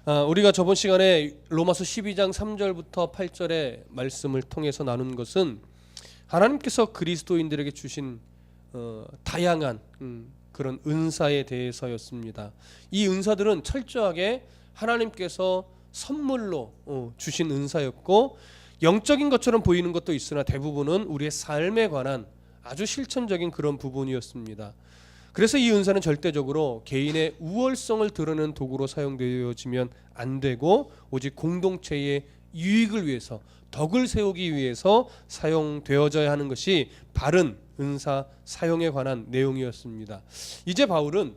우리가 저번 시간에 로마서 12장 3절부터 8절의 말씀을 통해서 나눈 것은 하나님께서 그리스도인들에게 주신 다양한 그런 은사에 대해서였습니다. 이 은사들은 철저하게 하나님께서 선물로 주신 은사였고, 영적인 것처럼 보이는 것도 있으나 대부분은 우리의 삶에 관한 아주 실천적인 그런 부분이었습니다. 그래서 이 은사는 절대적으로 개인의 우월성을 드러내는 도구로 사용되어지면 안 되고, 오직 공동체의 유익을 위해서, 덕을 세우기 위해서 사용되어져야 하는 것이 바른 은사 사용에 관한 내용이었습니다. 이제 바울은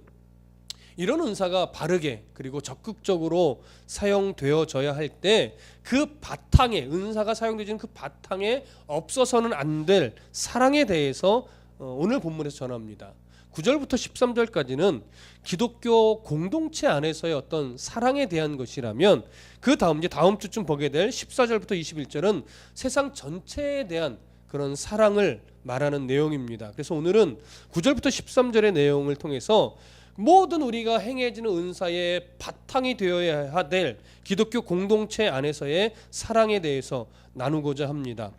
이런 은사가 바르게 그리고 적극적으로 사용되어져야 할 때 그 바탕에, 은사가 사용되어지는 그 바탕에 없어서는 안 될 사랑에 대해서 오늘 본문에서 전합니다. 9절부터 13절까지는 기독교 공동체 안에서의 어떤 사랑에 대한 것이라면, 그 다음 이제 다음 주쯤 보게 될 14절부터 21절은 세상 전체에 대한 그런 사랑을 말하는 내용입니다. 그래서 오늘은 9절부터 13절의 내용을 통해서 모든 우리가 행해지는 은사의 바탕이 되어야 될 기독교 공동체 안에서의 사랑에 대해서 나누고자 합니다.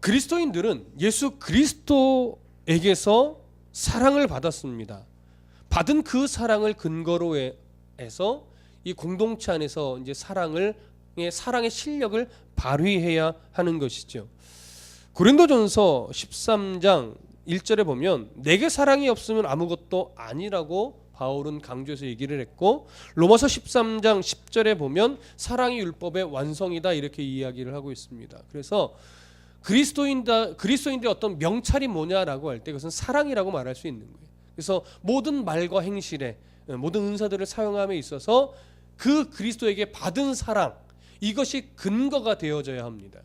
그리스도인들은 예수 그리스도에게서 사랑을 받았습니다. 받은 그 사랑을 근거로 해서 이 공동체 안에서 이제 사랑의 실력을 발휘해야 하는 것이죠. 고린도전서 13장 1절에 보면 내게 사랑이 없으면 아무것도 아니라고 바울은 강조해서 얘기를 했고, 로마서 13장 10절에 보면 사랑이 율법의 완성이다 이렇게 이야기를 하고 있습니다. 그래서 그리스도인들의 어떤 명찰이 뭐냐라고 할 때 그것은 사랑이라고 말할 수 있는 거예요. 그래서 모든 말과 행실에, 모든 은사들을 사용함에 있어서 그 그리스도에게 받은 사랑, 이것이 근거가 되어져야 합니다.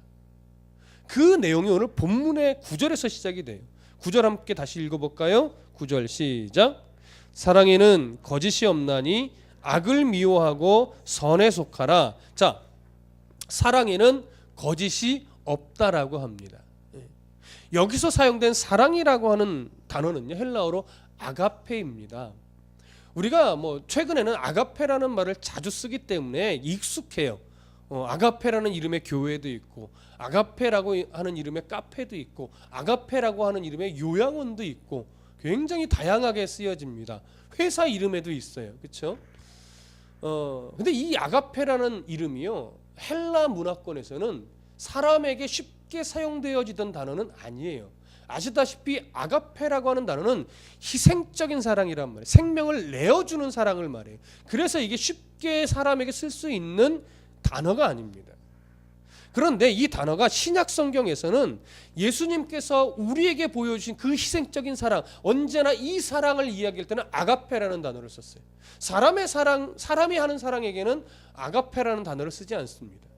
그 내용이 오늘 본문의 9절에서 시작이 돼요. 9절 함께 다시 읽어볼까요? 9절 시작. 사랑에는 거짓이 없나니 악을 미워하고 선에 속하라. 자, 사랑에는 거짓이 없다라고 합니다. 여기서 사용된 사랑이라고 하는 단어는요, 헬라어로 아가페입니다. 우리가 최근에는 아가페라는 말을 자주 쓰기 때문에 익숙해요. 아가페라는 이름의 교회도 있고, 아가페라고 하는 이름의 카페도 있고, 아가페라고 하는 이름의 요양원도 있고, 굉장히 다양하게 쓰여집니다. 회사 이름에도 있어요. 그렇죠? 근데 이 아가페라는 이름이요, 헬라 문화권에서는 사람에게 쉽게 사용되어지던 단어는 아니에요. 아시다시피 아가페라고 하는 단어는 희생적인 사랑이란 말이에요. 생명을 내어주는 사랑을 말해요. 그래서 이게 쉽게 사람에게 쓸 수 있는 단어가 아닙니다. 그런데 이 단어가 신약 성경에서는 예수님께서 우리에게 보여주신 그 희생적인 사랑, 언제나 이 사랑을 이야기할 때는 아가페라는 단어를 썼어요. 사람이 하는 사랑에게는 아가페라는 단어를 쓰지 않습니다.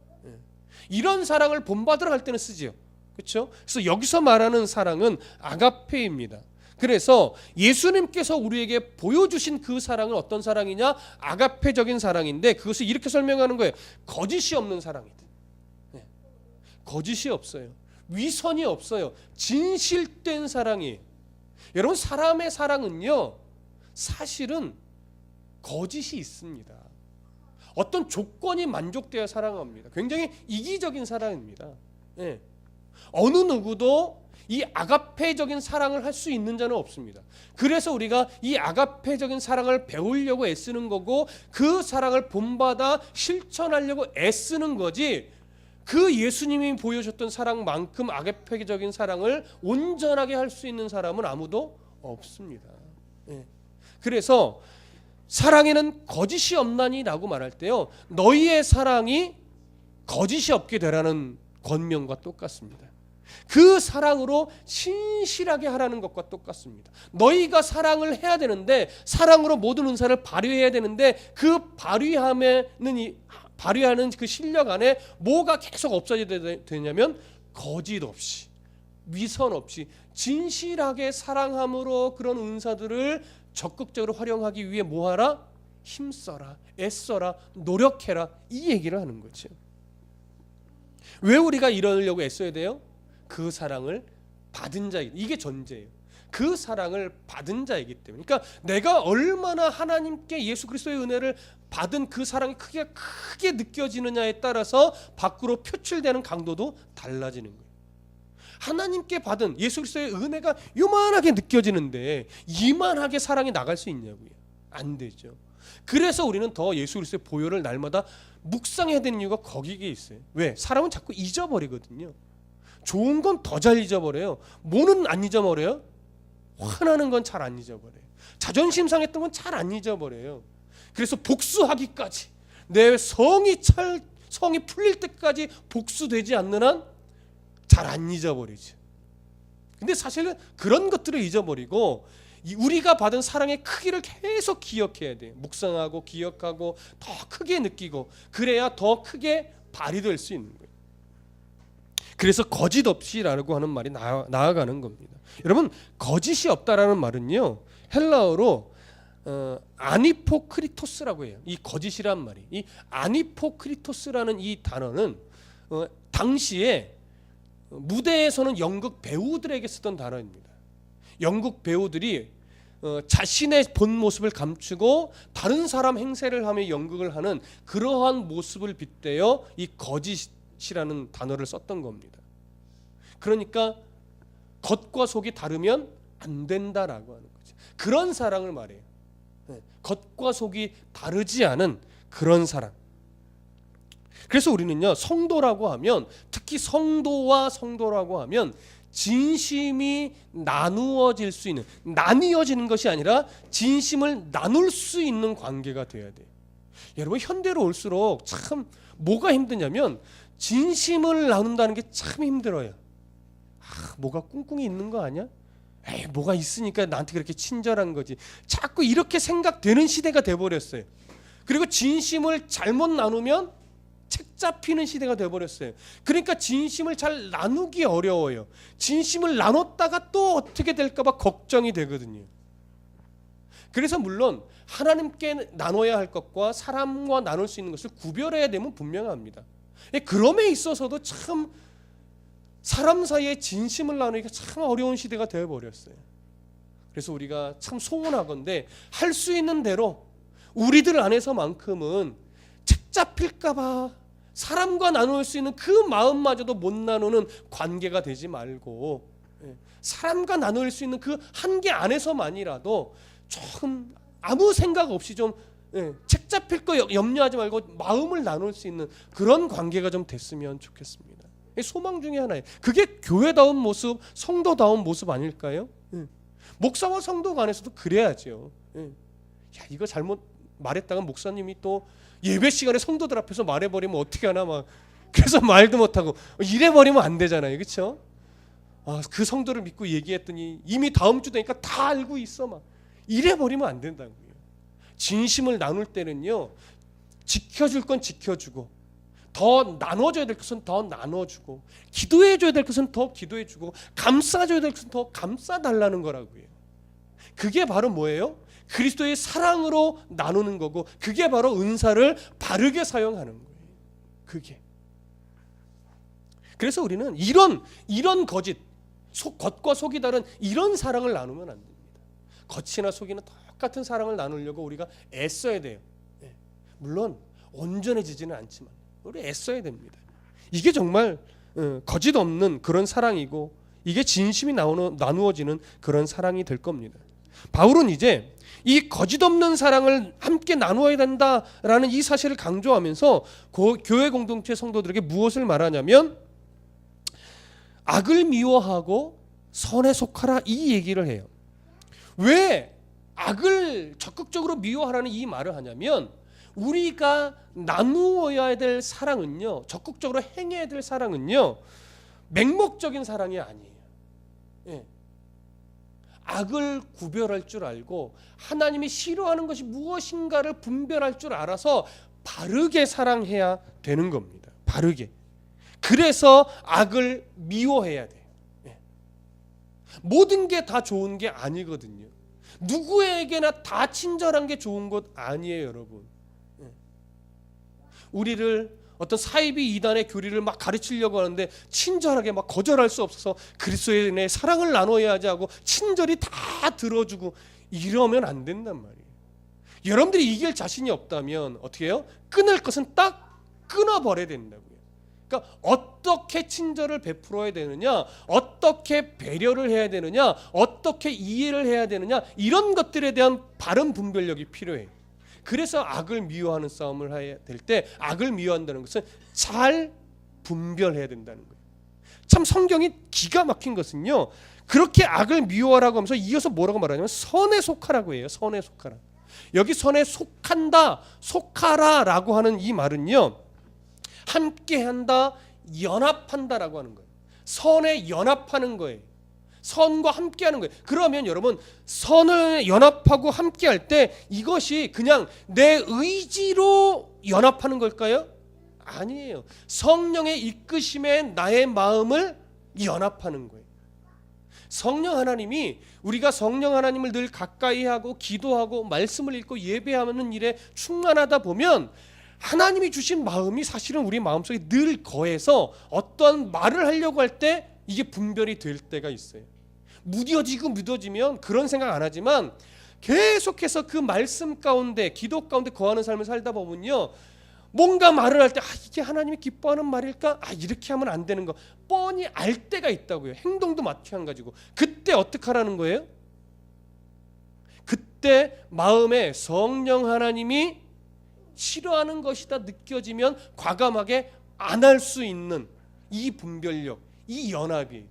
이런 사랑을 본받으러 할 때는 쓰지요. 그렇죠? 그래서 여기서 말하는 사랑은 아가페입니다. 그래서 예수님께서 우리에게 보여주신 그 사랑은 어떤 사랑이냐? 아가페적인 사랑인데, 그것을 이렇게 설명하는 거예요. 거짓이 없는 사랑이다. 거짓이 없어요. 위선이 없어요. 진실된 사랑이에요. 여러분, 사람의 사랑은요, 사실은 거짓이 있습니다. 어떤 조건이 만족되어야 사랑합니다. 굉장히 이기적인 사랑입니다. 어느 누구도 이 아가페적인 사랑을 할 수 있는 자는 없습니다. 그래서 우리가 이 아가페적인 사랑을 배우려고 애쓰는 거고, 그 사랑을 본받아 실천하려고 애쓰는 거지, 그 예수님이 보여주셨던 사랑만큼 아가페적인 사랑을 온전하게 할 수 있는 사람은 아무도 없습니다. 그래서 사랑에는 거짓이 없나니라고 말할 때요, 너희의 사랑이 거짓이 없게 되라는 권명과 똑같습니다. 그 사랑으로 신실하게 하라는 것과 똑같습니다. 너희가 사랑을 해야 되는데, 사랑으로 모든 은사를 발휘해야 되는데, 그 발휘하는 그 실력 안에 뭐가 계속 없어져야 되냐면, 거짓 없이, 위선 없이 진실하게 사랑함으로 그런 은사들을 적극적으로 활용하기 위해 뭐하라? 힘써라, 애써라, 노력해라, 이 얘기를 하는 거죠. 왜 우리가 이러려고 애써야 돼요? 그 사랑을 받은 자, 이게 전제예요. 그 사랑을 받은 자이기 때문에, 그러니까 내가 얼마나 하나님께 예수 그리스도의 은혜를 받은 그 사랑이 크게 느껴지느냐에 따라서 밖으로 표출되는 강도도 달라지는 거예요. 하나님께 받은 예수 그리스도의 은혜가 요만하게 느껴지는데 이만하게 사랑이 나갈 수 있냐고요? 안 되죠. 그래서 우리는 더 예수 그리스도의 보혈을 날마다 묵상해야 되는 이유가 거기에 있어요. 왜? 사람은 자꾸 잊어버리거든요. 좋은 건 더 잘 잊어버려요. 뭐는 안 잊어버려요? 화나는 건 잘 안 잊어버려요. 자존심 상했던 건 잘 안 잊어버려요. 그래서 복수하기까지, 내 성이 풀릴 때까지 복수되지 않는 한 잘 안 잊어버리죠. 근데 사실은 그런 것들을 잊어버리고 우리가 받은 사랑의 크기를 계속 기억해야 돼요. 묵상하고 기억하고 더 크게 느끼고, 그래야 더 크게 발휘될 수 있는 거예요. 그래서 거짓 없이라고 하는 말이 나아가는 겁니다. 여러분, 거짓이 없다라는 말은요, 헬라어로 아니포크리토스라고 해요. 이 거짓이란 말이, 이 아니포크리토스라는 이 단어는 당시에 무대에서는 연극 배우들에게 쓰던 단어입니다. 연극 배우들이 자신의 본 모습을 감추고 다른 사람 행세를 하며 연극을 하는 그러한 모습을 빗대어 이 거짓이라는 단어를 썼던 겁니다. 그러니까 겉과 속이 다르면 안 된다라고 하는 거죠. 그런 사랑을 말해요. 겉과 속이 다르지 않은 그런 사랑. 그래서 우리는요, 성도라고 하면, 특히 성도와 성도라고 하면 진심이 나누어질 수 있는, 나뉘어지는 것이 아니라 진심을 나눌 수 있는 관계가 되어야 돼요. 여러분, 현대로 올수록 참 뭐가 힘드냐면 진심을 나눈다는 게 참 힘들어요. 뭐가 꿍꿍이 있는 거 아니야? 에이, 뭐가 있으니까 나한테 그렇게 친절한 거지. 자꾸 이렇게 생각되는 시대가 돼버렸어요. 그리고 진심을 잘못 나누면 책 잡히는 시대가 돼버렸어요. 그러니까 진심을 잘 나누기 어려워요. 진심을 나눴다가 또 어떻게 될까봐 걱정이 되거든요. 그래서 물론 하나님께 나눠야 할 것과 사람과 나눌 수 있는 것을 구별해야 되면 분명합니다. 그럼에 있어서도 참 사람 사이에 진심을 나누기가 참 어려운 시대가 되어버렸어요. 그래서 우리가 참 소원하건대 할 수 있는 대로 우리들 안에서만큼은 책 잡힐까봐 사람과 나눌 수 있는 그 마음마저도 못 나누는 관계가 되지 말고, 사람과 나눌 수 있는 그 한계 안에서만이라도 조금 아무 생각 없이 좀 책 잡힐 거 염려하지 말고 마음을 나눌 수 있는 그런 관계가 좀 됐으면 좋겠습니다. 소망 중에 하나예요. 그게 교회다운 모습, 성도다운 모습 아닐까요? 목사와 성도 간에서도 그래야죠. 야, 이거 잘못 말했다가 목사님이 또 예배 시간에 성도들 앞에서 말해버리면 어떻게 하나 막, 그래서 말도 못하고 이래버리면 안 되잖아요. 그렇죠? 그 성도를 믿고 얘기했더니 이미 다음 주 되니까 다 알고 있어 막, 이래버리면 안 된다고요. 진심을 나눌 때는요, 지켜줄 건 지켜주고, 더 나눠줘야 될 것은 더 나눠주고, 기도해줘야 될 것은 더 기도해주고, 감싸줘야 될 것은 더 감싸달라는 거라고요. 그게 바로 뭐예요? 그리스도의 사랑으로 나누는 거고, 그게 바로 은사를 바르게 사용하는 거예요. 그게. 그래서 우리는 이런 거짓, 겉과 속이 다른 이런 사랑을 나누면 안 됩니다. 겉이나 속이나 똑같은 사랑을 나누려고 우리가 애써야 돼요. 물론 온전해지지는 않지만 우리 애써야 됩니다. 이게 정말 거짓 없는 그런 사랑이고, 이게 진심이 나누어지는 그런 사랑이 될 겁니다. 바울은 이제 이 거짓 없는 사랑을 함께 나누어야 된다라는 이 사실을 강조하면서 교회 공동체 성도들에게 무엇을 말하냐면, 악을 미워하고 선에 속하라, 이 얘기를 해요. 왜 악을 적극적으로 미워하라는 이 말을 하냐면, 우리가 나누어야 될 사랑은요, 적극적으로 행해야 될 사랑은요, 맹목적인 사랑이 아니에요. 악을 구별할 줄 알고 하나님이 싫어하는 것이 무엇인가를 분별할 줄 알아서 바르게 사랑해야 되는 겁니다. 바르게. 그래서 악을 미워해야 돼요. 모든 게 다 좋은 게 아니거든요. 누구에게나 다 친절한 게 좋은 것 아니에요, 여러분. 우리를 어떤 사이비 이단의 교리를 막 가르치려고 하는데 친절하게 막 거절할 수 없어서 그리스도인의 사랑을 나눠야 하지 하고 친절히 다 들어주고 이러면 안 된단 말이에요. 여러분들이 이길 자신이 없다면 어떻게 해요? 끊을 것은 딱 끊어버려야 된다고요. 그러니까 어떻게 친절을 베풀어야 되느냐, 어떻게 배려를 해야 되느냐, 어떻게 이해를 해야 되느냐, 이런 것들에 대한 바른 분별력이 필요해요. 그래서 악을 미워하는 싸움을 해야 될 때 악을 미워한다는 것은 잘 분별해야 된다는 거예요. 참 성경이 기가 막힌 것은요, 그렇게 악을 미워하라고 하면서 이어서 뭐라고 말하냐면 선에 속하라고 해요. 선에 속하라. 여기 선에 속한다, 속하라라고 하는 이 말은요, 함께한다, 연합한다라고 하는 거예요. 선에 연합하는 거예요. 선과 함께하는 거예요. 그러면 여러분, 선을 연합하고 함께할 때 이것이 그냥 내 의지로 연합하는 걸까요? 아니에요. 성령의 이끄심에 나의 마음을 연합하는 거예요. 성령 하나님이, 우리가 성령 하나님을 늘 가까이 하고 기도하고 말씀을 읽고 예배하는 일에 충만하다 보면 하나님이 주신 마음이 사실은 우리 마음속에 늘 거해서 어떠한 말을 하려고 할 때 이게 분별이 될 때가 있어요. 무뎌지면 그런 생각 안 하지만 계속해서 그 말씀 가운데, 기도 가운데 거하는 삶을 살다 보면요, 뭔가 말을 할 때 이게 하나님이 기뻐하는 말일까? 이렇게 하면 안 되는 거 뻔히 알 때가 있다고요. 행동도 마찬가지고. 그때 어떻게 하라는 거예요? 그때 마음에 성령 하나님이 싫어하는 것이다 느껴지면 과감하게 안 할 수 있는 이 분별력, 이 연합이,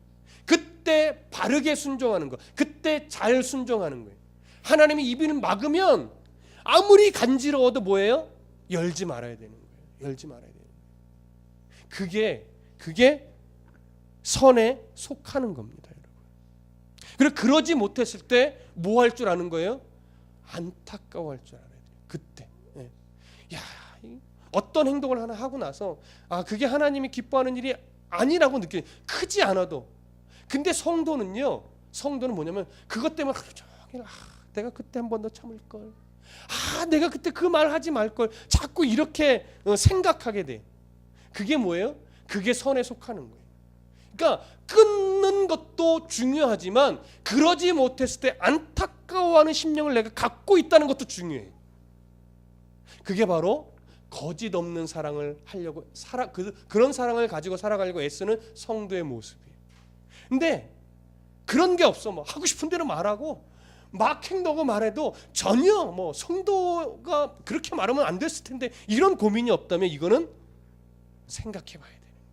그때 바르게 순종하는 거, 그때 잘 순종하는 거예요. 하나님이 입을 막으면 아무리 간지러워도 뭐예요? 열지 말아야 되는 거예요. 열지 말아야 되는 거예요. 그게 선에 속하는 겁니다, 여러분. 그리고 그러지 못했을 때 뭐 할 줄 아는 거예요? 안타까워할 줄 알아야 돼요. 그때. 야, 어떤 행동을 하나 하고 나서 그게 하나님이 기뻐하는 일이 아니라고 느껴요. 크지 않아도. 근데 성도는 뭐냐면 그것 때문에 하루 종일 내가 그때 한 번 더 참을 걸, 내가 그때 그 말 하지 말 걸, 자꾸 이렇게 생각하게 돼. 그게 뭐예요? 그게 선에 속하는 거예요. 그러니까 끊는 것도 중요하지만 그러지 못했을 때 안타까워하는 심령을 내가 갖고 있다는 것도 중요해요. 그게 바로 거짓 없는 사랑을 하려고 그런 사랑을 가지고 살아가려고 애쓰는 성도의 모습이에요. 근데 그런 게 없어. 뭐 하고 싶은 대로 말하고 막 행동하고 말해도 전혀 뭐 성도가 그렇게 말하면 안 됐을 텐데 이런 고민이 없다면 이거는 생각해 봐야 되는 거예요.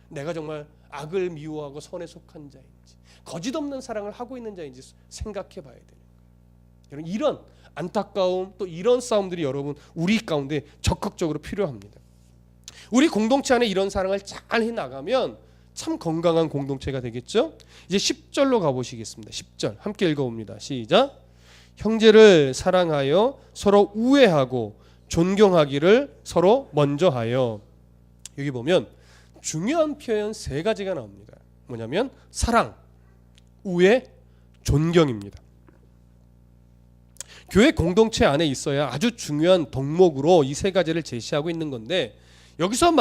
내가 정말 악을 미워하고 선에 속한 자인지, 거짓 없는 사랑을 하고 있는 자인지 생각해 봐야 되는 거예요. 여러분, 이런 안타까움, 또 이런 싸움들이 여러분 우리 가운데 적극적으로 필요합니다. 우리 공동체 안에 이런 사랑을 잘 해나가면 참 건강한 공동체가 되겠죠. 이제 10절로 가보시겠습니다. 10절 함께 읽어봅니다. 시작. 형제를 사랑하여 서로 우애하고 존경하기를 서로 먼저 하여. 여기 보면 중요한 표현 3가지가 나옵니다. 뭐냐면 사랑, 우애, 존경입니다. 교회 공동체 안에 있어야 아주 중요한 덕목으로 이 3가지를 제시하고 있는 건데, 여기서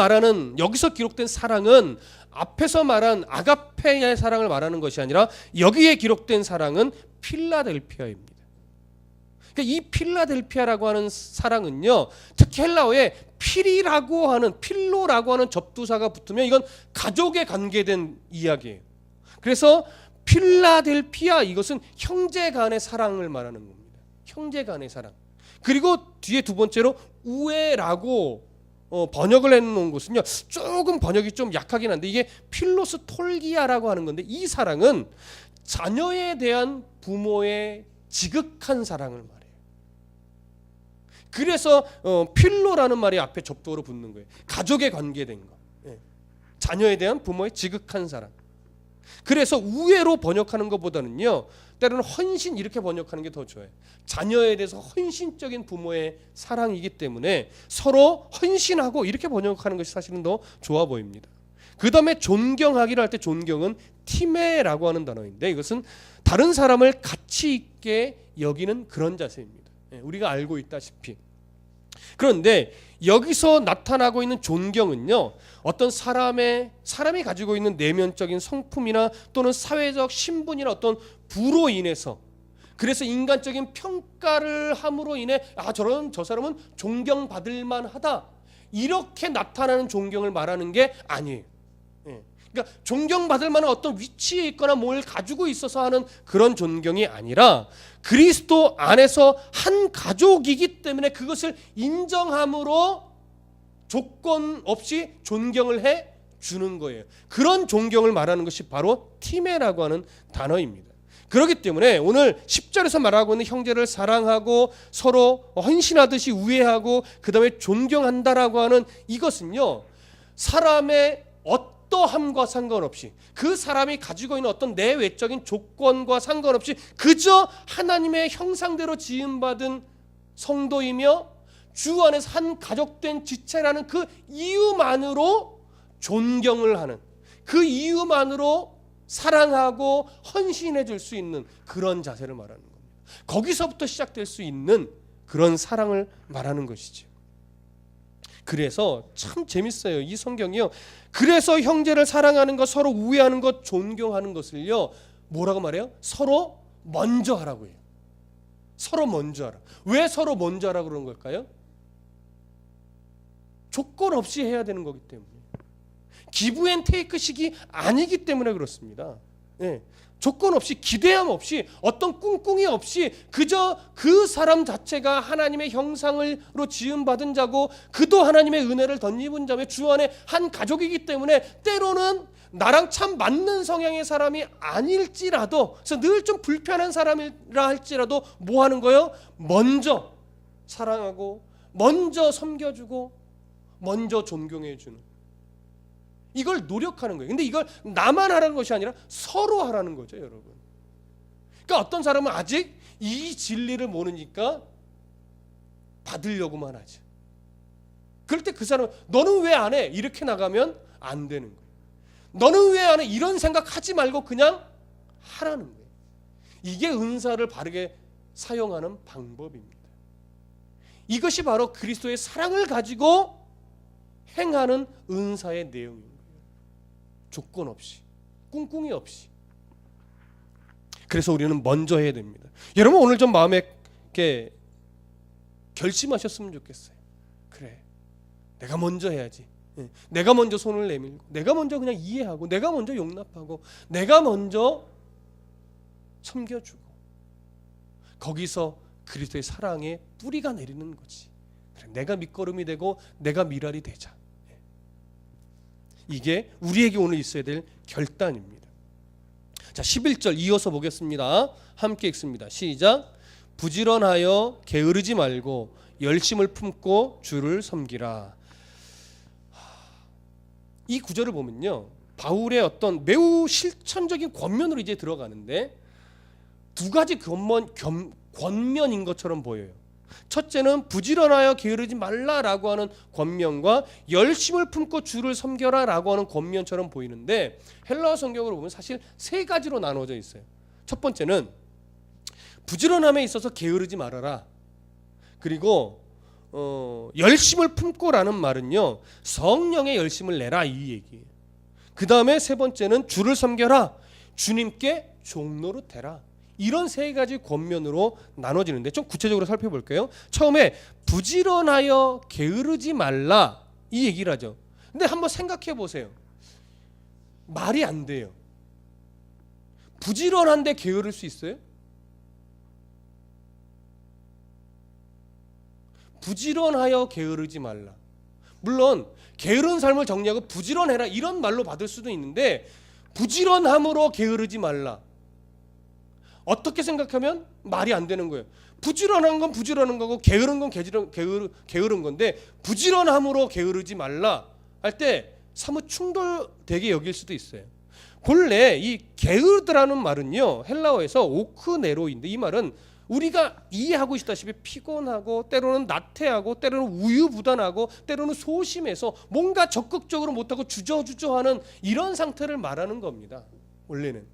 기록된 사랑은 앞에서 말한 아가페의 사랑을 말하는 것이 아니라 여기에 기록된 사랑은 필라델피아입니다. 그러니까 이 필라델피아라고 하는 사랑은요, 특히 헬라어에 필로라고 하는 접두사가 붙으면 이건 가족에 관계된 이야기예요. 그래서 필라델피아, 이것은 형제 간의 사랑을 말하는 겁니다. 형제 간의 사랑. 그리고 뒤에 두 번째로 우애라고 번역을 해놓은 것은요, 조금 번역이 좀 약하긴 한데 이게 필로스 톨기아라고 하는 건데, 이 사랑은 자녀에 대한 부모의 지극한 사랑을 말해요. 그래서 필로라는 말이 앞에 접두어로 붙는 거예요. 가족에 관계된 거, 자녀에 대한 부모의 지극한 사랑. 그래서 우애로 번역하는 것보다는요, 때로는 헌신 이렇게 번역하는 게 더 좋아요. 자녀에 대해서 헌신적인 부모의 사랑이기 때문에 서로 헌신하고 이렇게 번역하는 것이 사실은 더 좋아 보입니다. 그 다음에 존경하기를 할 때 존경은 티메라고 하는 단어인데, 이것은 다른 사람을 가치 있게 여기는 그런 자세입니다. 우리가 알고 있다시피 그런데 여기서 나타나고 있는 존경은요, 어떤 사람이 가지고 있는 내면적인 성품이나 또는 사회적 신분이나 어떤 부로 인해서, 그래서 인간적인 평가를 함으로 인해 저 사람은 존경받을 만하다, 이렇게 나타나는 존경을 말하는 게 아니에요. 그러니까 존경받을 만한 어떤 위치에 있거나 뭘 가지고 있어서 하는 그런 존경이 아니라 그리스도 안에서 한 가족이기 때문에 그것을 인정함으로 조건 없이 존경을 해 주는 거예요. 그런 존경을 말하는 것이 바로 티메라고 하는 단어입니다. 그렇기 때문에 오늘 10절에서 말하고 있는 형제를 사랑하고 서로 헌신하듯이 우애하고 그 다음에 존경한다라고 하는 이것은요, 사람의 어떠함과 상관없이, 그 사람이 가지고 있는 어떤 내외적인 조건과 상관없이 그저 하나님의 형상대로 지음받은 성도이며 주 안에서 한 가족된 지체라는 그 이유만으로 존경을 하는, 그 이유만으로 사랑하고 헌신해 줄 수 있는 그런 자세를 말하는 겁니다. 거기서부터 시작될 수 있는 그런 사랑을 말하는 것이죠. 그래서 참 재밌어요. 이 성경이요, 그래서 형제를 사랑하는 것, 서로 우애하는 것, 존경하는 것을요, 뭐라고 말해요? 서로 먼저 하라고 해요. 서로 먼저 하라. 왜 서로 먼저 하라고 그러는 걸까요? 조건 없이 해야 되는 거기 때문에, 기브 앤 테이크식이 아니기 때문에 그렇습니다. 조건 없이, 기대함 없이, 어떤 꿍꿍이 없이 그저 그 사람 자체가 하나님의 형상으로 지음받은 자고 그도 하나님의 은혜를 덧입은 자며 주 안에 한 가족이기 때문에 때로는 나랑 참 맞는 성향의 사람이 아닐지라도, 그래서 늘 좀 불편한 사람이라 할지라도 뭐 하는 거예요? 먼저 사랑하고 먼저 섬겨주고 먼저 존경해주는, 이걸 노력하는 거예요. 근데 이걸 나만 하라는 것이 아니라 서로 하라는 거죠, 여러분. 그러니까 어떤 사람은 아직 이 진리를 모르니까 받으려고만 하죠. 그럴 때 그 사람은 너는 왜 안 해? 이렇게 나가면 안 되는 거예요. 너는 왜 안 해? 이런 생각하지 말고 그냥 하라는 거예요. 이게 은사를 바르게 사용하는 방법입니다. 이것이 바로 그리스도의 사랑을 가지고 행하는 은사의 내용입니다. 조건 없이, 꿍꿍이 없이. 그래서 우리는 먼저 해야 됩니다. 여러분, 오늘 좀 마음에 이렇게 결심하셨으면 좋겠어요. 그래, 내가 먼저 해야지. 내가 먼저 손을 내밀고, 내가 먼저 그냥 이해하고, 내가 먼저 용납하고, 내가 먼저 섬겨주고, 거기서 그리스도의 사랑의 뿌리가 내리는 거지. 그래, 내가 밑거름이 되고 내가 미랄이 되자. 이게 우리에게 오늘 있어야 될 결단입니다. 자, 11절 이어서 보겠습니다. 함께 읽습니다. 시작. 부지런하여 게으르지 말고 열심을 품고 주를 섬기라. 이 구절을 보면요, 바울의 어떤 매우 실천적인 권면으로 이제 들어가는데 두 가지 권면인 것처럼 보여요. 첫째는 부지런하여 게으르지 말라라고 하는 권면과 열심을 품고 주를 섬겨라라고 하는 권면처럼 보이는데, 헬라어 성경으로 보면 사실 세 가지로 나눠져 있어요. 첫 번째는 부지런함에 있어서 게으르지 말아라. 그리고 열심을 품고라는 말은요, 성령의 열심을 내라, 이 얘기예요. 그 다음에 세 번째는 주를 섬겨라, 주님께 종로로 되라. 이런 세 가지 권면으로 나눠지는데 좀 구체적으로 살펴볼게요. 처음에 부지런하여 게으르지 말라, 이 얘기를 하죠. 근데 한번 생각해 보세요. 말이 안 돼요. 부지런한데 게으를 수 있어요? 부지런하여 게으르지 말라. 물론 게으른 삶을 정리하고 부지런해라 이런 말로 받을 수도 있는데, 부지런함으로 게으르지 말라, 어떻게 생각하면 말이 안 되는 거예요. 부지런한 건 부지런한 거고 게으른 건 게으른 건데, 부지런함으로 게으르지 말라 할 때 사뭇 충돌되게 여길 수도 있어요. 본래 이 게으르다라는 말은요, 헬라어에서 오크네로인데, 이 말은 우리가 이해하고 있다시피 피곤하고 때로는 나태하고 때로는 우유부단하고 때로는 소심해서 뭔가 적극적으로 못하고 주저주저하는 이런 상태를 말하는 겁니다, 원래는.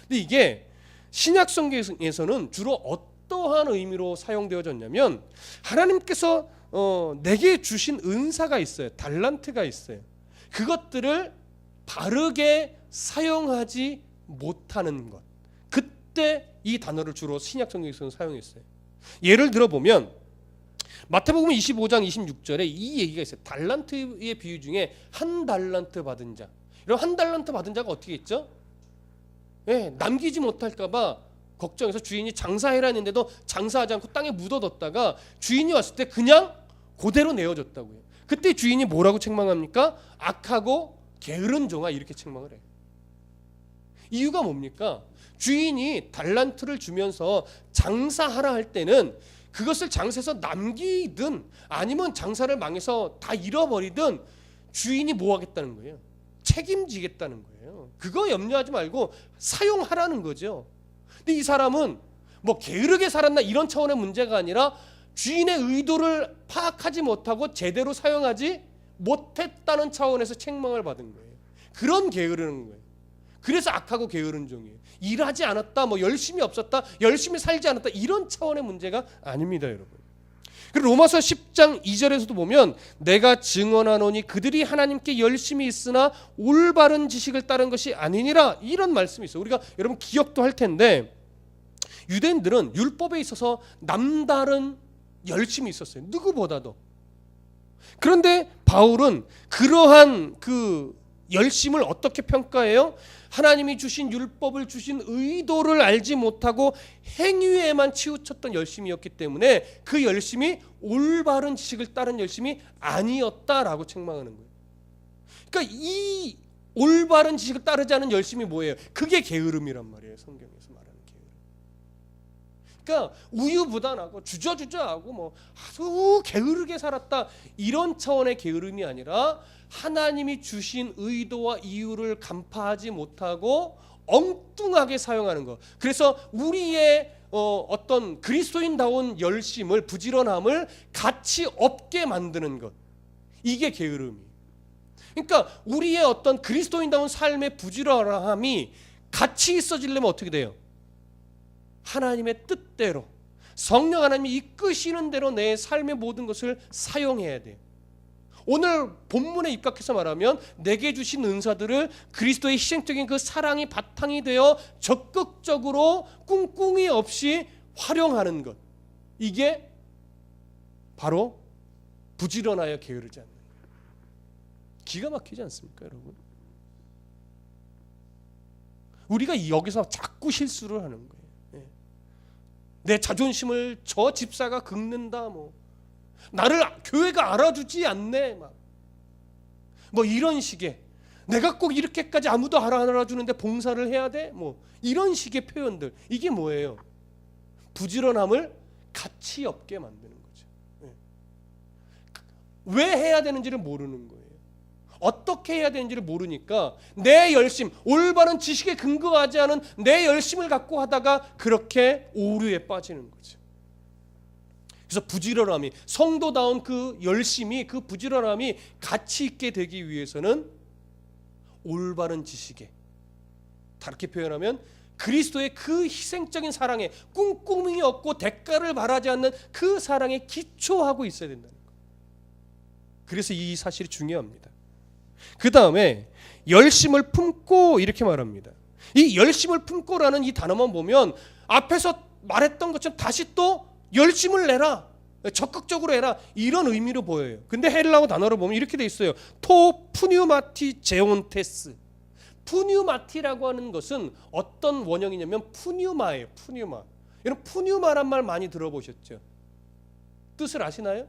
근데 이게 신약 성경에서는 주로 어떠한 의미로 사용되어졌냐면, 하나님께서 내게 주신 은사가 있어요. 달란트가 있어요. 그것들을 바르게 사용하지 못하는 것. 그때 이 단어를 주로 신약 성경에서는 사용했어요. 예를 들어 보면 마태복음 25장 26절에 이 얘기가 있어요. 달란트의 비유 중에 한 달란트 받은 자. 여러분, 한 달란트 받은 자가 어떻게 했죠? 남기지 못할까 봐 걱정해서 주인이 장사해라 했는데도 장사하지 않고 땅에 묻어뒀다가 주인이 왔을 때 그냥 그대로 내어줬다고요. 그때 주인이 뭐라고 책망합니까? 악하고 게으른 종아, 이렇게 책망을 해요. 이유가 뭡니까? 주인이 달란트를 주면서 장사하라 할 때는 그것을 장사해서 남기든 아니면 장사를 망해서 다 잃어버리든 주인이 뭐 하겠다는 거예요? 책임지겠다는 거예요. 그거 염려하지 말고 사용하라는 거죠. 근데 이 사람은 뭐 게으르게 살았나 이런 차원의 문제가 아니라 주인의 의도를 파악하지 못하고 제대로 사용하지 못했다는 차원에서 책망을 받은 거예요. 그런 게으르는 거예요. 그래서 악하고 게으른 종이에요. 일하지 않았다, 뭐 열심히 없었다, 열심히 살지 않았다, 이런 차원의 문제가 아닙니다, 여러분. 그리고 로마서 10장 2절에서도 보면 내가 증언하노니 그들이 하나님께 열심히 있으나 올바른 지식을 따른 것이 아니니라, 이런 말씀이 있어요. 우리가 여러분 기억도 할 텐데 유대인들은 율법에 있어서 남다른 열심이 있었어요. 누구보다도. 그런데 바울은 그러한 그 열심을 어떻게 평가해요? 하나님이 주신 율법을 주신 의도를 알지 못하고 행위에만 치우쳤던 열심이었기 때문에 그 열심이 올바른 지식을 따른 열심이 아니었다라고 책망하는 거예요. 그러니까 이 올바른 지식을 따르지 않은 열심이 뭐예요? 그게 게으름이란 말이에요. 성경에서 말하는 게으름. 그러니까 우유부단하고 주저주저하고 뭐 아주 게으르게 살았다, 이런 차원의 게으름이 아니라 하나님이 주신 의도와 이유를 간파하지 못하고 엉뚱하게 사용하는 것. 그래서 우리의 어떤 그리스도인다운 열심을, 부지런함을 가치 없게 만드는 것. 이게 게으름이에요. 그러니까 우리의 어떤 그리스도인다운 삶의 부지런함이 가치 있어지려면 어떻게 돼요? 하나님의 뜻대로, 성령 하나님이 이끄시는 대로 내 삶의 모든 것을 사용해야 돼요. 오늘 본문에 입각해서 말하면 내게 주신 은사들을 그리스도의 희생적인 그 사랑이 바탕이 되어 적극적으로 꿍꿍이 없이 활용하는 것, 이게 바로 부지런하여 게으르지 않는 거예요. 기가 막히지 않습니까, 여러분? 우리가 여기서 자꾸 실수를 하는 거예요. 내 자존심을 저 집사가 긁는다, 나를 교회가 알아주지 않네, 뭐 이런 식의, 내가 꼭 이렇게까지 아무도 알아주는데 봉사를 해야 돼, 이런 식의 표현들, 이게 뭐예요? 부지런함을 가치 없게 만드는 거죠. 왜 해야 되는지를 모르는 거예요. 어떻게 해야 되는지를 모르니까 내 열심, 올바른 지식에 근거하지 않은 내 열심을 갖고 하다가 그렇게 오류에 빠지는 거죠. 그래서 부지런함이, 성도다운 그 열심이, 그 부지런함이 가치 있게 되기 위해서는 올바른 지식에, 다르게 표현하면 그리스도의 그 희생적인 사랑에 꿍꿍이 없고 대가를 바라지 않는 그 사랑에 기초하고 있어야 된다는 거예요. 그래서 이 사실이 중요합니다. 그 다음에 열심을 품고, 이렇게 말합니다. 이 열심을 품고라는 이 단어만 보면 앞에서 말했던 것처럼 다시 또 열심을 내라, 적극적으로 해라, 이런 의미로 보여요. 근데 헬라어 단어로 보면 이렇게 돼 있어요. 토 푸뉴마티 제온테스. 푸뉴마티라고 하는 것은 어떤 원형이냐면 푸뉴마예요. 푸뉴마. 여러분 푸뉴마란 말 많이 들어보셨죠? 뜻을 아시나요?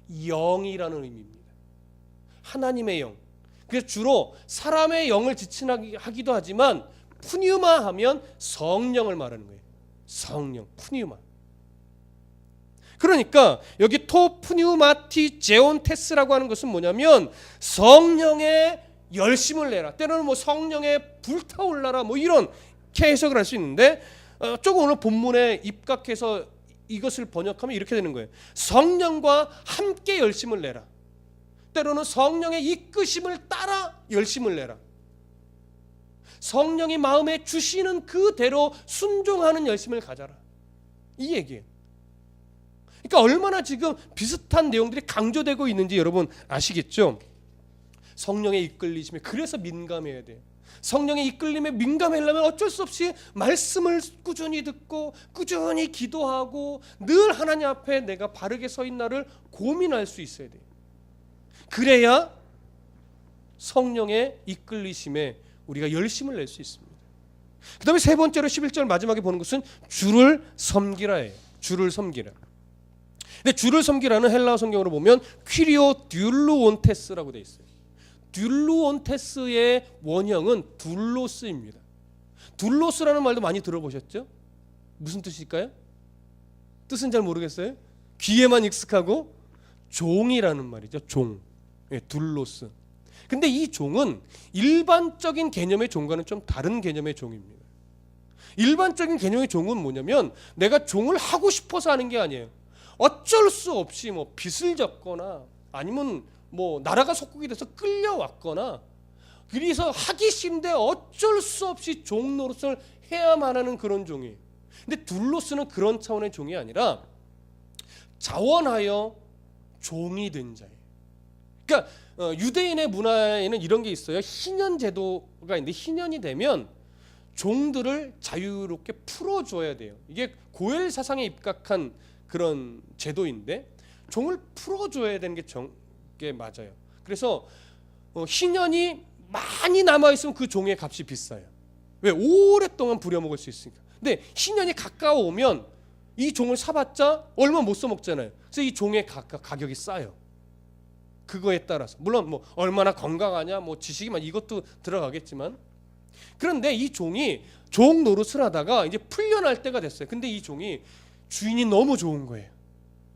영이라는 의미입니다. 하나님의 영. 그래서 주로 사람의 영을 지칭하기도 하지만 푸뉴마 하면 성령을 말하는 거예요. 성령, 푸뉴마. 그러니까 여기 토 푸뉴마티 제온테스라고 하는 것은 뭐냐면 성령의 열심을 내라, 때로는 성령에 불타올라라, 이렇게 해석을 할 수 있는데 조금 오늘 본문에 입각해서 이것을 번역하면 이렇게 되는 거예요. 성령과 함께 열심을 내라. 때로는 성령의 이끄심을 따라 열심을 내라. 성령이 마음에 주시는 그대로 순종하는 열심을 가져라, 이 얘기예요. 그러니까 얼마나 지금 비슷한 내용들이 강조되고 있는지 여러분 아시겠죠? 성령의 이끌리심에 그래서 민감해야 돼요. 성령의 이끌림에 민감하려면 어쩔 수 없이 말씀을 꾸준히 듣고 꾸준히 기도하고 늘 하나님 앞에 내가 바르게 서 있나를 고민할 수 있어야 돼요. 그래야 성령의 이끌리심에 우리가 열심을 낼 수 있습니다. 그 다음에 세 번째로 11절 마지막에 보는 것은 주를 섬기라예요. 주를 섬기라. 근데 주를 섬기라는 헬라어 성경으로 보면 퀴리오 듀르온테스라고 되어 있어요. 듀르온테스의 원형은 둘로스입니다. 둘로스라는 말도 많이 들어보셨죠? 무슨 뜻일까요? 뜻은 잘 모르겠어요. 귀에만 익숙하고 종이라는 말이죠. 종. 예, 둘로스. 근데 이 종은 일반적인 개념의 종과는 좀 다른 개념의 종입니다. 일반적인 개념의 종은 뭐냐면 내가 종을 하고 싶어서 하는 게 아니에요. 어쩔 수 없이 뭐 빚을 졌거나 아니면 뭐 나라가 속국이 돼서 끌려왔거나 그래서 하기 싫은데 어쩔 수 없이 종 노릇을 해야만 하는 그런 종이에요. 근데 둘로스는 그런 차원의 종이 아니라 자원하여 종이 된 자예요. 그러니까 유대인의 문화에는 이런 게 있어요. 희년 제도가 있는데 희년이 되면 종들을 자유롭게 풀어줘야 돼요. 이게 고엘 사상에 입각한 그런 제도인데 종을 풀어줘야 되는 게 맞아요. 그래서 희년이 많이 남아있으면 그 종의 값이 비싸요. 왜? 오랫동안 부려먹을 수 있으니까. 근데 희년이 가까워오면 이 종을 사봤자 얼마 못 써먹잖아요. 그래서 이 종의 가격이 싸요. 그거에 따라서 물론 뭐 얼마나 건강하냐 뭐 지식이만 이것도 들어가겠지만 그런데 이 종이 종 노릇을 하다가 이제 풀려날 때가 됐어요. 근데 이 종이 주인이 너무 좋은 거예요.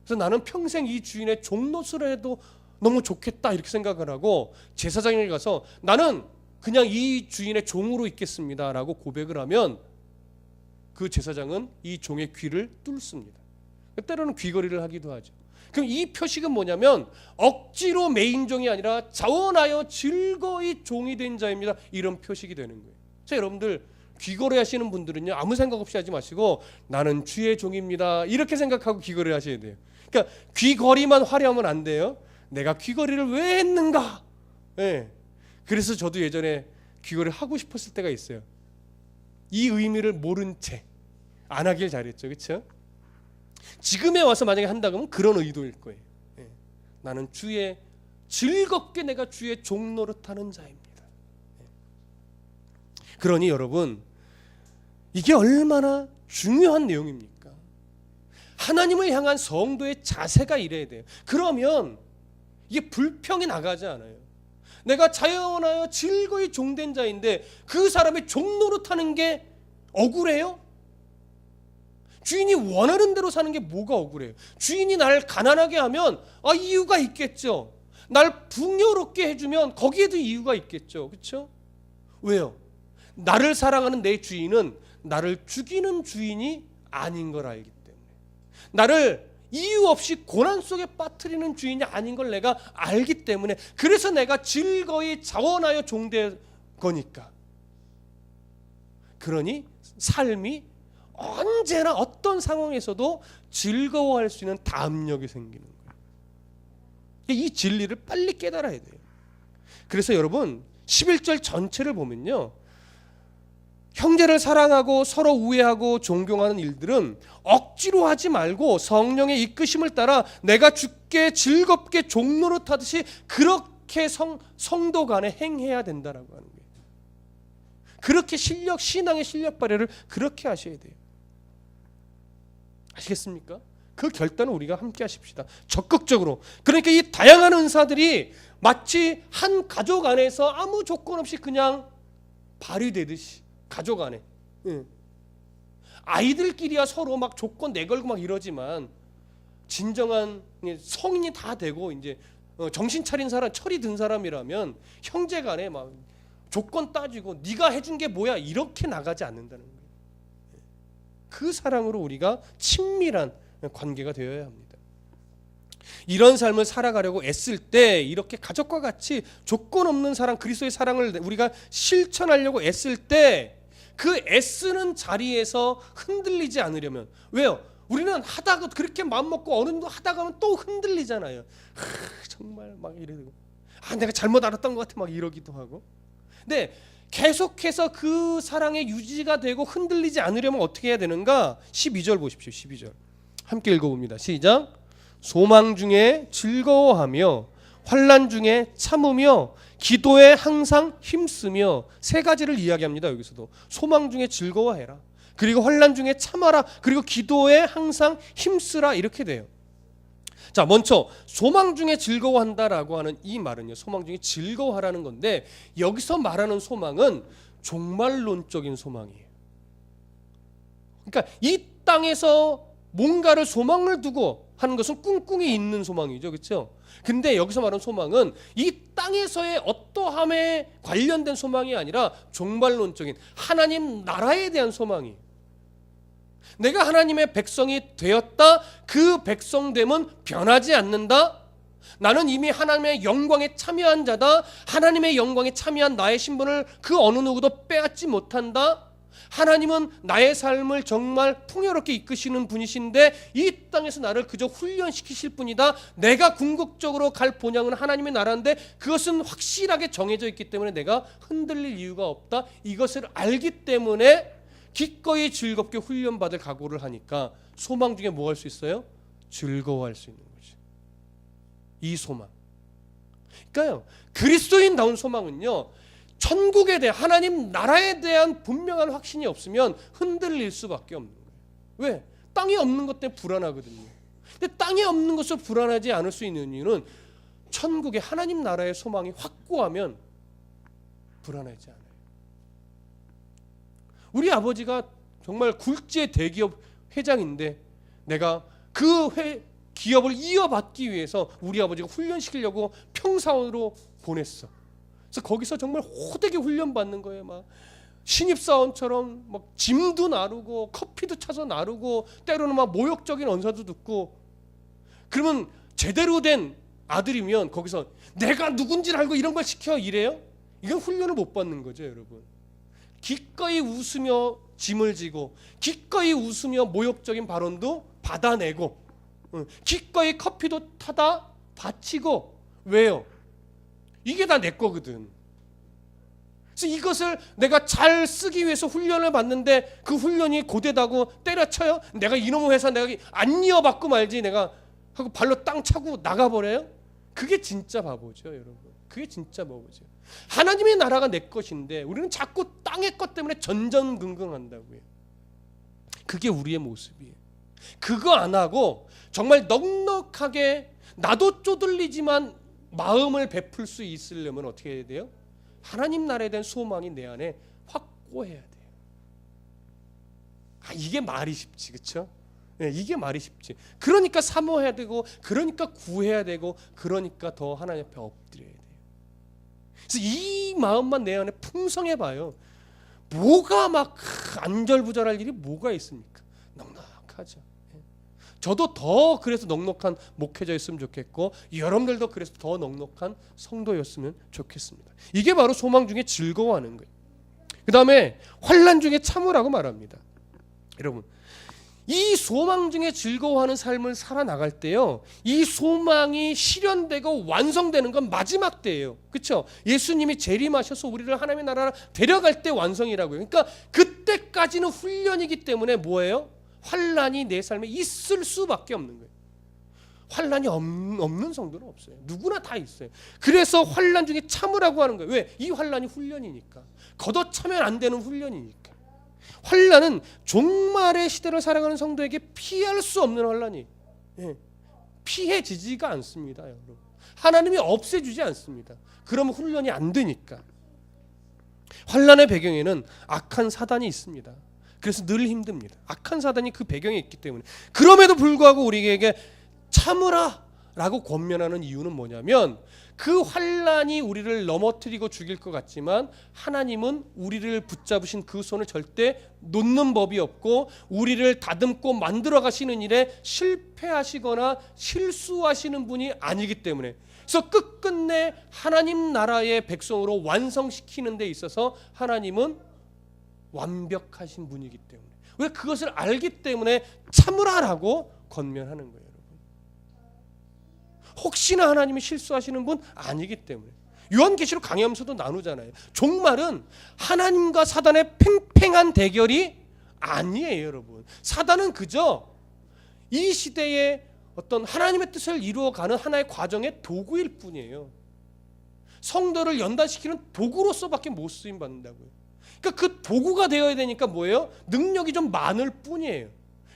그래서 나는 평생 이 주인의 종 노릇을 해도 너무 좋겠다 이렇게 생각을 하고 제사장에게 가서 나는 그냥 이 주인의 종으로 있겠습니다라고 고백을 하면 그 제사장은 이 종의 귀를 뚫습니다. 때로는 귀걸이를 하기도 하죠. 그럼 이 표식은 뭐냐면 억지로 메인종이 아니라 자원하여 즐거이 종이 된 자입니다. 이런 표식이 되는 거예요. 자, 여러분들 귀걸이 하시는 분들은요 아무 생각 없이 하지 마시고 나는 주의 종입니다 이렇게 생각하고 귀걸이 하셔야 돼요. 그러니까 귀걸이만 화려하면 안 돼요. 내가 귀걸이를 왜 했는가? 네. 그래서 저도 예전에 귀걸이 하고 싶었을 때가 있어요. 이 의미를 모른 채 안 하길 잘했죠. 그렇죠? 지금에 와서 만약에 한다 그러면 그런 의도일 거예요. 네. 나는 주의 즐겁게 내가 주의 종 노릇하는 자입니다. 네. 그러니 여러분 이게 얼마나 중요한 내용입니까? 하나님을 향한 성도의 자세가 이래야 돼요. 그러면 이게 불평이 나가지 않아요. 내가 자원하여 즐거이 종된 자인데 그 사람의 종 노릇하는 게 억울해요? 주인이 원하는 대로 사는 게 뭐가 억울해요? 주인이 날 가난하게 하면 이유가 있겠죠. 날 풍요롭게 해주면 거기에도 이유가 있겠죠. 그렇죠? 왜요? 나를 사랑하는 내 주인은 나를 죽이는 주인이 아닌 걸 알기 때문에 나를 이유 없이 고난 속에 빠뜨리는 주인이 아닌 걸 내가 알기 때문에 그래서 내가 즐거이 자원하여 종된 거니까. 그러니 삶이 언제나 어떤 상황에서도 즐거워할 수 있는 담력이 생기는 거예요. 이 진리를 빨리 깨달아야 돼요. 그래서 여러분 11절 전체를 보면요 형제를 사랑하고 서로 우애하고 존경하는 일들은 억지로 하지 말고 성령의 이끄심을 따라 내가 주께 즐겁게 종 노릇하듯이 그렇게 성도 간에 행해야 된다라고 하는 거예요. 그렇게 신앙의 실력 발휘를 그렇게 하셔야 돼요. 아시겠습니까? 그 결단은 우리가 함께 하십시다. 적극적으로. 그러니까 이 다양한 은사들이 마치 한 가족 안에서 아무 조건 없이 그냥 발휘되듯이 가족 안에 아이들끼리야 서로 막 조건 내걸고 막 이러지만 진정한 성인이 다 되고 이제 정신 차린 사람, 철이 든 사람이라면 형제간에 막 조건 따지고 네가 해준 게 뭐야 이렇게 나가지 않는다는 거예요. 그 사랑으로 우리가 친밀한 관계가 되어야 합니다. 이런 삶을 살아가려고 애쓸 때 이렇게 가족과 같이 조건 없는 사랑, 그리스도의 사랑을 우리가 실천하려고 애쓸 때 그 애쓰는 자리에서 흔들리지 않으려면 왜요? 우리는 하다가 그렇게 마음먹고 어느 정도 하다가 하면 또 흔들리잖아요. 정말 막 이러고 내가 잘못 알았던 것 같아 막 이러기도 하고. 근데 계속해서 그 사랑의 유지가 되고 흔들리지 않으려면 어떻게 해야 되는가? 12절 보십시오. 12절 함께 읽어봅니다. 시작. 소망 중에 즐거워하며 환난 중에 참으며 기도에 항상 힘쓰며. 세 가지를 이야기합니다. 여기서도 소망 중에 즐거워해라, 그리고 환난 중에 참아라, 그리고 기도에 항상 힘쓰라, 이렇게 돼요. 자, 먼저 소망 중에 즐거워한다라고 하는 이 말은요, 소망 중에 즐거워하라는 건데, 여기서 말하는 소망은 종말론적인 소망이에요. 그러니까 이 땅에서 뭔가를 소망을 두고 하는 것은 꿍꿍이 있는 소망이죠, 그렇죠? 근데 여기서 말하는 소망은 이 땅에서의 어떠함에 관련된 소망이 아니라 종말론적인 하나님 나라에 대한 소망이에요. 내가 하나님의 백성이 되었다, 그 백성됨은 변하지 않는다. 나는 이미 하나님의 영광에 참여한 자다. 하나님의 영광에 참여한 나의 신분을 그 어느 누구도 빼앗지 못한다. 하나님은 나의 삶을 정말 풍요롭게 이끄시는 분이신데 이 땅에서 나를 그저 훈련시키실 뿐이다. 내가 궁극적으로 갈 본향은 하나님의 나라인데 그것은 확실하게 정해져 있기 때문에 내가 흔들릴 이유가 없다. 이것을 알기 때문에 기꺼이 즐겁게 훈련받을 각오를 하니까 소망 중에 뭐 할 수 있어요? 즐거워할 수 있는 거죠. 이 소망. 그러니까요, 그리스도인다운 소망은요, 천국에 대한, 하나님 나라에 대한 분명한 확신이 없으면 흔들릴 수밖에 없는 거예요. 왜? 땅이 없는 것 때문에 불안하거든요. 근데 땅이 없는 것을 불안하지 않을 수 있는 이유는 천국의 하나님 나라의 소망이 확고하면 불안하지 않아요. 우리 아버지가 정말 굴지의 대기업 회장인데 내가 그 기업을 이어받기 위해서 우리 아버지가 훈련시키려고 평사원으로 보냈어. 그래서 거기서 정말 호되게 훈련받는 거예요. 막 신입사원처럼 막 짐도 나르고 커피도 차서 나르고 때로는 막 모욕적인 언사도 듣고. 그러면 제대로 된 아들이면 거기서 내가 누군지를 알고 이런 걸 시켜 이래요? 이건 훈련을 못 받는 거죠, 여러분. 기꺼이 웃으며 짐을 지고 기꺼이 웃으며 모욕적인 발언도 받아내고 기꺼이 커피도 타다 바치고. 왜요? 이게 다 내 거거든. 그래서 이것을 내가 잘 쓰기 위해서 훈련을 받는데 그 훈련이 고되다고 때려쳐요? 내가 이놈의 회사 내가 안 이어받고 말지 내가 하고 발로 땅 차고 나가버려요? 그게 진짜 바보죠, 여러분. 그게 진짜 바보죠. 하나님의 나라가 내 것인데 우리는 자꾸 땅의 것 때문에 전전긍긍한다고요. 그게 우리의 모습이에요. 그거 안 하고 정말 넉넉하게 나도 쪼들리지만 마음을 베풀 수 있으려면 어떻게 해야 돼요? 하나님 나라에 대한 소망이 내 안에 확고해야 돼요. 이게 말이 쉽지, 그렇죠? 네, 이게 말이 쉽지. 그러니까 사모해야 되고, 그러니까 구해야 되고, 그러니까 더 하나님 앞에 엎드려야 돼요. 그래서 이 마음만 내 안에 풍성해봐요. 뭐가 막 안절부절할 일이 뭐가 있습니까? 넉넉하죠. 저도 더 그래서 넉넉한 목회자였으면 좋겠고 여러분들도 그래서 더 넉넉한 성도였으면 좋겠습니다. 이게 바로 소망 중에 즐거워하는 거예요. 그 다음에 환난 중에 참으라고 말합니다. 여러분, 이 소망 중에 즐거워하는 삶을 살아나갈 때요, 이 소망이 실현되고 완성되는 건 마지막 때예요. 그렇죠? 예수님이 재림하셔서 우리를 하나님의 나라로 데려갈 때 완성이라고요. 그러니까 그때까지는 훈련이기 때문에 뭐예요? 환난이 내 삶에 있을 수밖에 없는 거예요. 환난이 없는 성도는 없어요. 누구나 다 있어요. 그래서 환난 중에 참으라고 하는 거예요. 왜? 이 환난이 훈련이니까. 걷어차면 안 되는 훈련이니까. 환난은 종말의 시대를 살아가는 성도에게 피할 수 없는 환난이, 피해지지가 않습니다, 여러분. 하나님이 없애주지 않습니다. 그러면 훈련이 안 되니까. 환난의 배경에는 악한 사단이 있습니다. 그래서 늘 힘듭니다. 악한 사단이 그 배경에 있기 때문에. 그럼에도 불구하고 우리에게 참으라 라고 권면하는 이유는 뭐냐면, 그 환난이 우리를 넘어뜨리고 죽일 것 같지만 하나님은 우리를 붙잡으신 그 손을 절대 놓는 법이 없고 우리를 다듬고 만들어 가시는 일에 실패하시거나 실수하시는 분이 아니기 때문에, 그래서 끝끝내 하나님 나라의 백성으로 완성시키는 데 있어서 하나님은 완벽하신 분이기 때문에, 왜 그것을 알기 때문에 참으라라고 권면하는 거예요, 여러분. 혹시나 하나님이 실수하시는 분 아니기 때문에. 요한계시록 강의하면서도 나누잖아요. 종말은 하나님과 사단의 팽팽한 대결이 아니에요, 여러분. 사단은 그저 이 시대에 어떤 하나님의 뜻을 이루어가는 하나의 과정의 도구일 뿐이에요. 성도를 연단시키는 도구로서밖에 못 쓰임 받는다고요. 그러니까 그 도구가 되어야 되니까 뭐예요? 능력이 좀 많을 뿐이에요.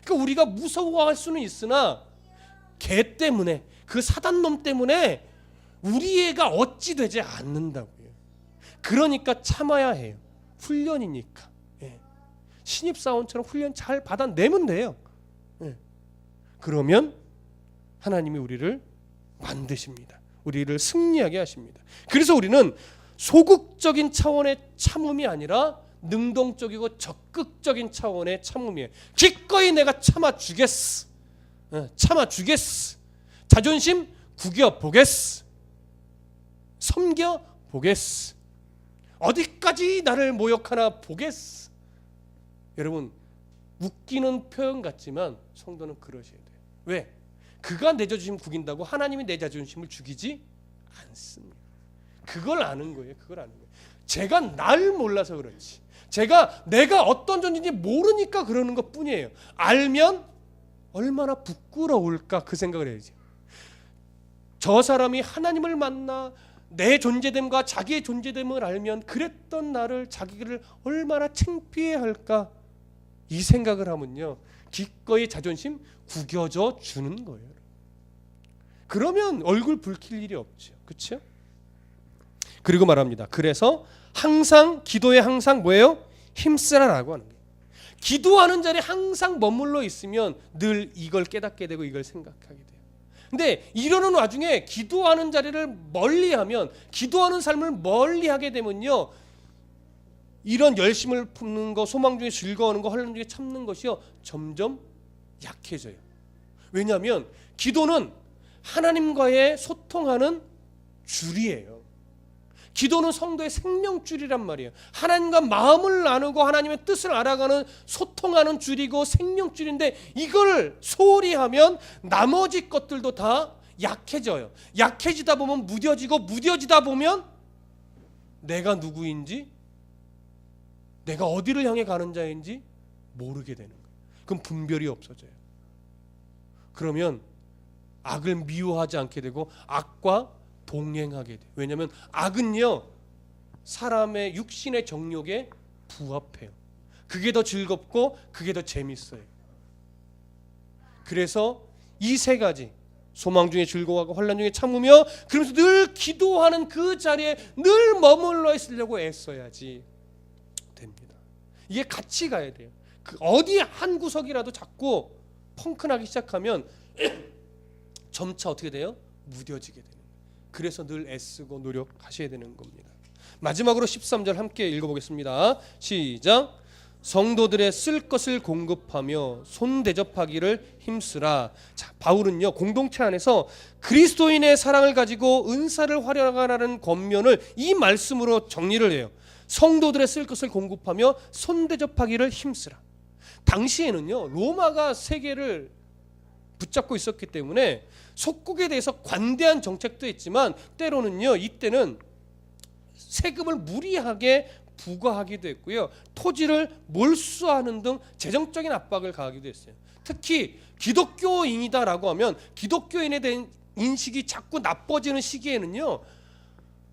그러니까 우리가 무서워할 수는 있으나 걔 때문에, 그 사단놈 때문에 우리 애가 어찌 되지 않는다고요. 그러니까 참아야 해요. 훈련이니까. 예. 신입사원처럼 훈련 잘 받아내면 돼요. 예. 그러면 하나님이 우리를 만드십니다. 우리를 승리하게 하십니다. 그래서 우리는 소극적인 차원의 참음이 아니라 능동적이고 적극적인 차원의 참음이에요. 기꺼이 내가 참아주겠어. 참아주겠어. 자존심 구겨보겠어. 섬겨보겠어. 어디까지 나를 모욕하나 보겠어. 여러분, 웃기는 표현 같지만 성도는 그러셔야 돼요. 왜? 그가 내 자존심 구긴다고 하나님이 내 자존심을 죽이지 않습니다. 그걸 아는 거예요. 그걸 아는 거예요. 제가 날 몰라서 그렇지. 내가 어떤 존재인지 모르니까 그러는 것 뿐이에요. 알면 얼마나 부끄러울까 그 생각을 해야지. 저 사람이 하나님을 만나 내 존재됨과 자기의 존재됨을 알면 그랬던 나를, 자기를 얼마나 창피해할까 이 생각을 하면요, 기꺼이 자존심 구겨져 주는 거예요. 그러면 얼굴 붉힐 일이 없죠. 그렇죠? 그리고 말합니다. 그래서 항상 기도에 항상 뭐예요? 힘쓰라라고 하는 거예요. 기도하는 자리에 항상 머물러 있으면 늘 이걸 깨닫게 되고 이걸 생각하게 돼요. 근데 이러는 와중에 기도하는 자리를 멀리하면, 기도하는 삶을 멀리하게 되면요, 이런 열심을 품는 거, 소망 중에 즐거워하는 거, 환난 중에 참는 것이요 점점 약해져요. 왜냐하면 기도는 하나님과의 소통하는 줄이에요. 기도는 성도의 생명줄이란 말이에요. 하나님과 마음을 나누고 하나님의 뜻을 알아가는 소통하는 줄이고 생명줄인데, 이걸 소홀히 하면 나머지 것들도 다 약해져요. 약해지다 보면 무뎌지고, 무뎌지다 보면 내가 누구인지, 내가 어디를 향해 가는 자인지 모르게 되는 거예요. 그럼 분별이 없어져요. 그러면 악을 미워하지 않게 되고 악과 동행하게 돼요. 왜냐하면 악은요, 사람의 육신의 정욕에 부합해요. 그게 더 즐겁고 그게 더 재밌어요. 그래서 이 세 가지, 소망 중에 즐거워하고 환난 중에 참으며, 그러면서 늘 기도하는 그 자리에 늘 머물러 있으려고 애써야지 됩니다. 이게 같이 가야 돼요. 그 어디 한 구석이라도 자꾸 펑크나기 시작하면 점차 어떻게 돼요? 무뎌지게 돼요. 그래서 늘 애쓰고 노력하셔야 되는 겁니다. 마지막으로 13절 함께 읽어보겠습니다. 시작. 성도들의 쓸 것을 공급하며 손 대접하기를 힘쓰라. 자, 바울은요, 공동체 안에서 그리스도인의 사랑을 가지고 은사를 활용하라는 권면을 이 말씀으로 정리를 해요. 성도들의 쓸 것을 공급하며 손 대접하기를 힘쓰라. 당시에는요, 로마가 세계를 붙잡고 있었기 때문에 속국에 대해서 관대한 정책도 있지만, 때로는요, 이때는 세금을 무리하게 부과하기도 했고요, 토지를 몰수하는 등 재정적인 압박을 가하기도 했어요. 특히 기독교인이다라고 하면 기독교인에 대한 인식이 자꾸 나빠지는 시기에는요,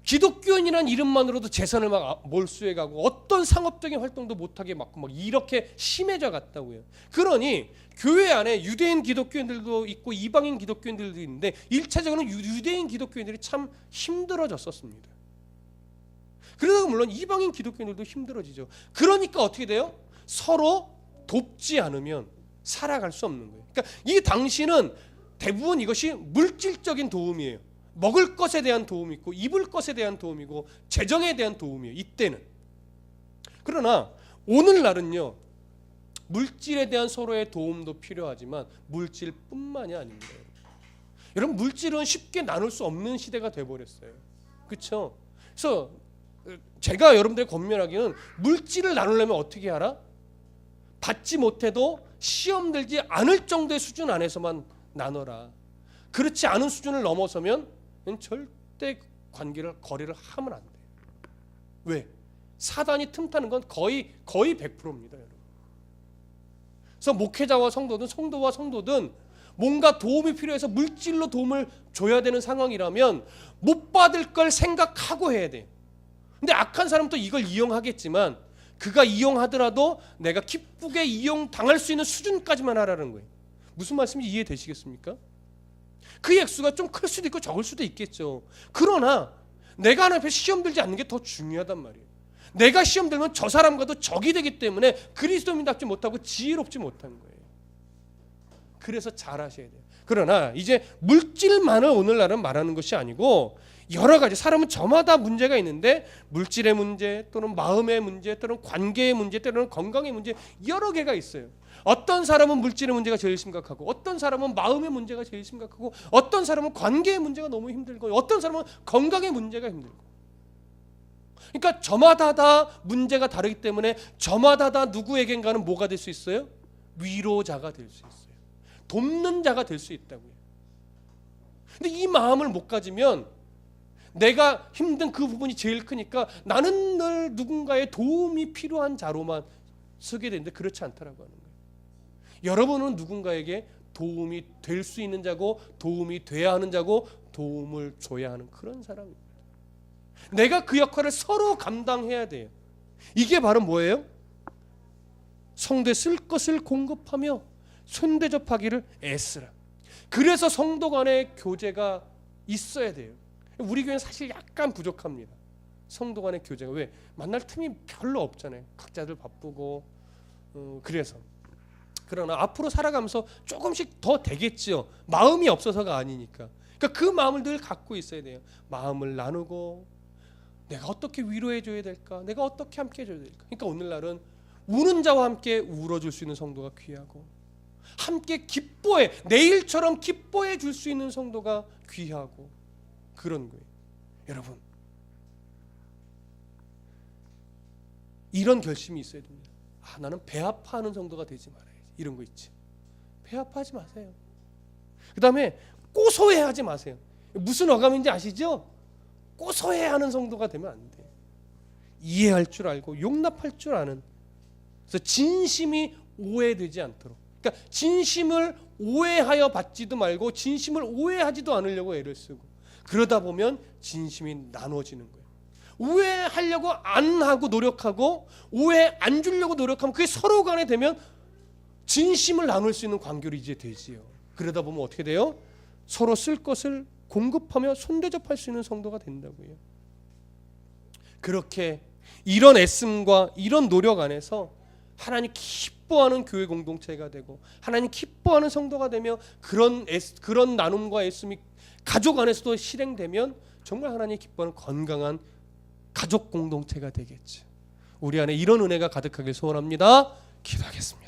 기독교인이라는 이름만으로도 재산을 막 몰수해가고 어떤 상업적인 활동도 못하게 막고 막 이렇게 심해져 갔다고요. 그러니 교회 안에 유대인 기독교인들도 있고 이방인 기독교인들도 있는데, 1차적으로는 유대인 기독교인들이 참 힘들어졌었습니다. 그러다가 물론 이방인 기독교인들도 힘들어지죠. 그러니까 어떻게 돼요? 서로 돕지 않으면 살아갈 수 없는 거예요. 그러니까 이 당시는 대부분 이것이 물질적인 도움이에요. 먹을 것에 대한 도움이 있고, 입을 것에 대한 도움이고, 재정에 대한 도움이에요, 이때는. 그러나 오늘날은요, 물질에 대한 서로의 도움도 필요하지만 물질뿐만이 아닙니다. 여러분, 물질은 쉽게 나눌 수 없는 시대가 돼버렸어요. 그렇죠? 그래서 제가 여러분들에게 권면하기는, 물질을 나누려면 어떻게 하라? 받지 못해도 시험 들지 않을 정도의 수준 안에서만 나눠라. 그렇지 않은 수준을 넘어서면 절대 거래를 하면 안 돼. 왜? 사단이 틈타는 건 거의 100%입니다, 여러분. 그래서 목회자와 성도와 성도든 뭔가 도움이 필요해서 물질로 도움을 줘야 되는 상황이라면 못 받을 걸 생각하고 해야 돼요. 근데 악한 사람은 또 이걸 이용하겠지만 그가 이용하더라도 내가 기쁘게 이용당할 수 있는 수준까지만 하라는 거예요. 무슨 말씀인지 이해되시겠습니까? 그 액수가 좀 클 수도 있고 적을 수도 있겠죠. 그러나 내가 하나님 앞에 시험 들지 않는 게 더 중요하단 말이에요. 내가 시험 들면 저 사람과도 적이 되기 때문에 그리스도인답지 못하고 지혜롭지 못한 거예요. 그래서 잘 하셔야 돼요. 그러나 이제 물질만을 오늘날은 말하는 것이 아니고 여러 가지, 사람은 저마다 문제가 있는데 물질의 문제 또는 마음의 문제 또는 관계의 문제 또는 건강의 문제 여러 개가 있어요. 어떤 사람은 물질의 문제가 제일 심각하고 어떤 사람은 마음의 문제가 제일 심각하고 어떤 사람은 관계의 문제가 너무 힘들고 어떤 사람은 건강의 문제가 힘들고. 그러니까 저마다 다 문제가 다르기 때문에 저마다 다 누구에겐가는 뭐가 될 수 있어요? 위로자가 될 수 있어요. 돕는 자가 될 수 있다고요. 근데 이 마음을 못 가지면 내가 힘든 그 부분이 제일 크니까 나는 늘 누군가의 도움이 필요한 자로만 서게 되는데 그렇지 않다라고 하는 거예요. 여러분은 누군가에게 도움이 될 수 있는 자고 도움이 돼야 하는 자고 도움을 줘야 하는 그런 사람입니다. 내가 그 역할을 서로 감당해야 돼요. 이게 바로 뭐예요? 성도에 쓸 것을 공급하며 손대접하기를 애쓰라. 그래서 성도 간의 교제가 있어야 돼요. 우리 교회는 사실 약간 부족합니다. 성도 간의 교제가. 왜? 만날 틈이 별로 없잖아요. 각자들 바쁘고. 그래서 그러나 앞으로 살아가면서 조금씩 더 되겠지요. 마음이 없어서가 아니니까. 그러니까 그 마음을 늘 갖고 있어야 돼요. 마음을 나누고 내가 어떻게 위로해 줘야 될까? 내가 어떻게 함께 해줘야 될까? 그러니까 오늘날은 우는 자와 함께 울어줄 수 있는 성도가 귀하고 함께 기뻐해, 내일처럼 기뻐해 줄 수 있는 성도가 귀하고 그런 거예요. 여러분, 이런 결심이 있어야 됩니다. 나는 배 아파하는 성도가 되지 말아야지. 이런 거 있지. 배 아파하지 마세요. 그 다음에 고소해하지 마세요. 무슨 어감인지 아시죠? 고소해하는 성도가 되면 안 돼요. 이해할 줄 알고 용납할 줄 아는. 그래서 진심이 오해되지 않도록. 그러니까 진심을 오해하여 받지도 말고 진심을 오해하지도 않으려고 애를 쓰고 그러다 보면 진심이 나눠지는 거예요. 오해하려고 안 하고 노력하고 오해 안 주려고 노력하면 그게 서로 간에 되면 진심을 나눌 수 있는 관계로 이제 되지요. 그러다 보면 어떻게 돼요? 서로 쓸 것을 공급하며 손대접할 수 있는 성도가 된다고요. 그렇게 이런 애씀과 이런 노력 안에서 하나님 기뻐하는 교회 공동체가 되고 하나님 기뻐하는 성도가 되며 그런 나눔과 애씀이 가족 안에서도 실행되면 정말 하나님 기뻐하는 건강한 가족 공동체가 되겠죠. 우리 안에 이런 은혜가 가득하길 소원합니다. 기도하겠습니다.